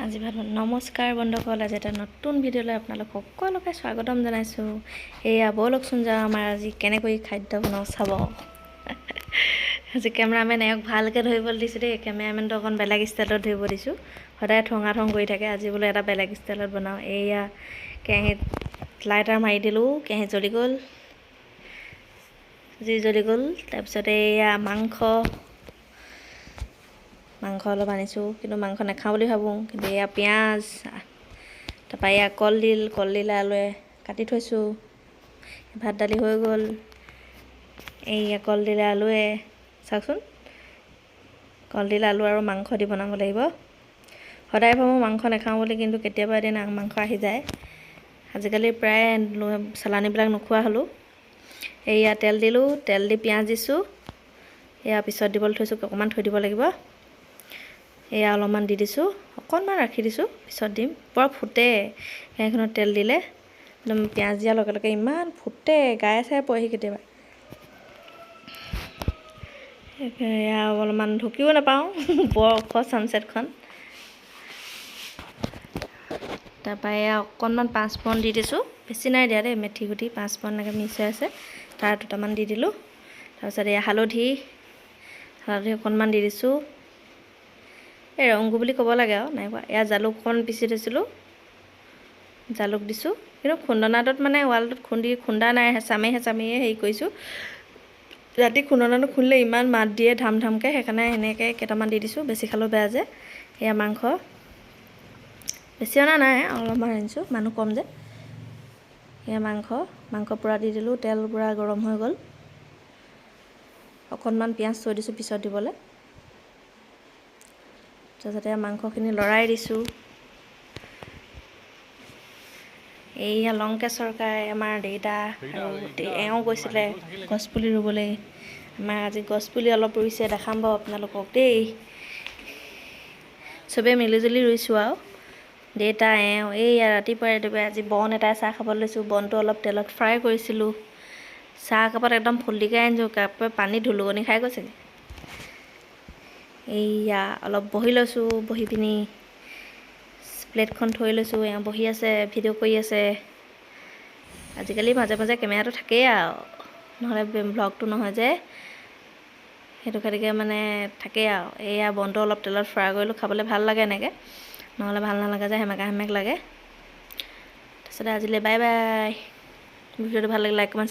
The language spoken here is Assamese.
আজি ভাত নমস্কাৰ বন্ধুসকল, আজি এটা নতুন ভিডিঅ'লৈ আপোনালোক সকলোকে স্বাগতম জনাইছোঁ। এয়া ব'লকচোন যাওঁ আমাৰ আজি কেনেকৈ খাদ্য বনাওঁ চাব। আজি কেমেৰামেন এওক ভালকৈ ধৰিবলৈ দিছোঁ দেই। কেমেৰামেনটো অকণ বেলেগ ষ্টাইলত ধৰিব দিছোঁ। সদায় ঠঙা ঠং কৰি থাকে, আজি বোলে এটা বেলেগ ষ্টাইলত বনাওঁ। এয়া কেৰাহীত লাইটাৰ মাৰি দিলোঁ, কেৰাহী জ্বলি গ'ল, জুই জ্বলি গ'ল। তাৰপিছত এয়া মাংস অলপ আনিছোঁ, কিন্তু মাংস নাখাওঁ বুলি ভাবোঁ। কিন্তু এয়া পিঁয়াজ, তাৰপৰা এয়া কলডিল আলুৱে কাটি থৈছোঁ। ভাত দালি হৈ গ'ল। এয়া কলডিল আলুৱে চাওকচোন, কলডিল আলু আৰু মাংস দি বনাব লাগিব। সদায় ভাবোঁ মাংস নাখাওঁ বুলি, কিন্তু কেতিয়াবা এদিন মাংস আহি যায়। আজিকালি প্ৰায় চালানীবিলাক নোখোৱা হ'লোঁ। এয়া তেল দিলোঁ, তেল দি পিঁয়াজ দিছোঁ। এয়া পিছত দিবলৈ থৈছোঁ, অকণমান থৈ দিব লাগিব। এয়া অলপমান দি দিছোঁ, অকণমান ৰাখি দিছোঁ, পিছত দিম। বৰ ফুটে কেৰাহীখনত তেল দিলে, একদম পিঁয়াজ দিয়াৰ লগে লগে ইমান ফুটে, গায়ে চায়ে পৰেহি কেতিয়াবা। এয়া অলপমান ঢুকিও নাপাওঁ, বৰ ওখ চানচেটখন। তাৰপৰা এয়া অকণমান পাঁচফোৰণ দি দিছোঁ, বেছি নাই দিয়া দেই, মেথি গুটি পাঁচফোৰণ এনেকৈ মিক্স হৈ আছে, তাৰ দুটামান দি দিলোঁ। তাৰপিছত এয়া হালধি অকণমান দি দিছোঁ। এই ৰংগু বুলি ক'ব লাগে আৰু নাই কোৱা। এয়া জালুক অকণমান পিচি থৈছিলোঁ, জালুক দিছোঁ। কিন্তু খুন্দনাটোত মানে ৱালটোত খুন্দা নাই, হেঁচামেয়ে হেৰি কৰিছোঁ। ৰাতি খুন্দনাটো খুন্দিলে ইমান মাত দিয়ে ধাম ধামকৈ, সেইকাৰণে এনেকৈ কেইটামান দি দিছোঁ। বেছি খালেও বেয়া যে। এয়া মাংস বেছি অনা নাই, অলপমান আনিছোঁ, মানুহ কম যে। এয়া মাংস পূৰা দি দিলোঁ, তেল পূৰা গৰম হৈ গ'ল। অকণমান পিঁয়াজ থৈ দিছোঁ পিছত দিবলৈ। তাৰপিছতে মাংসখিনি লৰাই দিছোঁ। এইয়া লংকেশ্বৰ কাই আমাৰ দেউতা আৰু এওঁ গৈছিলে গছপুলি ৰুবলৈ। আমাৰ আজি গছপুলি অলপ ৰুইছে, দেখাম বাৰু আপোনালোকক দেই। চবেই মিলিজুলি ৰুইছোঁ আৰু দেউতা এওঁ। এইয়া ৰাতিপুৱাই আজি বন এটাই চাহ খাবলৈ লৈছোঁ। বনটো অলপ তেলত ফ্ৰাই কৰিছিলোঁ। চাহ একাপত একদম ফুল্টিকৈ আনিছোঁ, কাপে পানী ধুলুকনি খাই গৈছেগৈ। এইয়া অলপ বহি লৈছোঁ, বহি পিনি প্লেটখন থৈ লৈছোঁ। এওঁ বহি আছে, ভিডিঅ' কৰি আছে। আজিকালি মাজে মাজে কেমেৰাটো থাকেই আৰু, নহ'লে ভ্লগটো নহয় যে, সেইটো খাতিকে মানে থাকেই আৰু। এয়া বনটো অলপ তেলত ফ্ৰাই কৰিলোঁ, খাবলৈ ভাল লাগে এনেকৈ, নহ'লে ভাল নালাগে যে, সেমেক লাগে। তাৰপিছতে আজিলৈ বাই বাই। ভিডিঅ'টো ভাল লাগিলে লাইক কমেণ্ট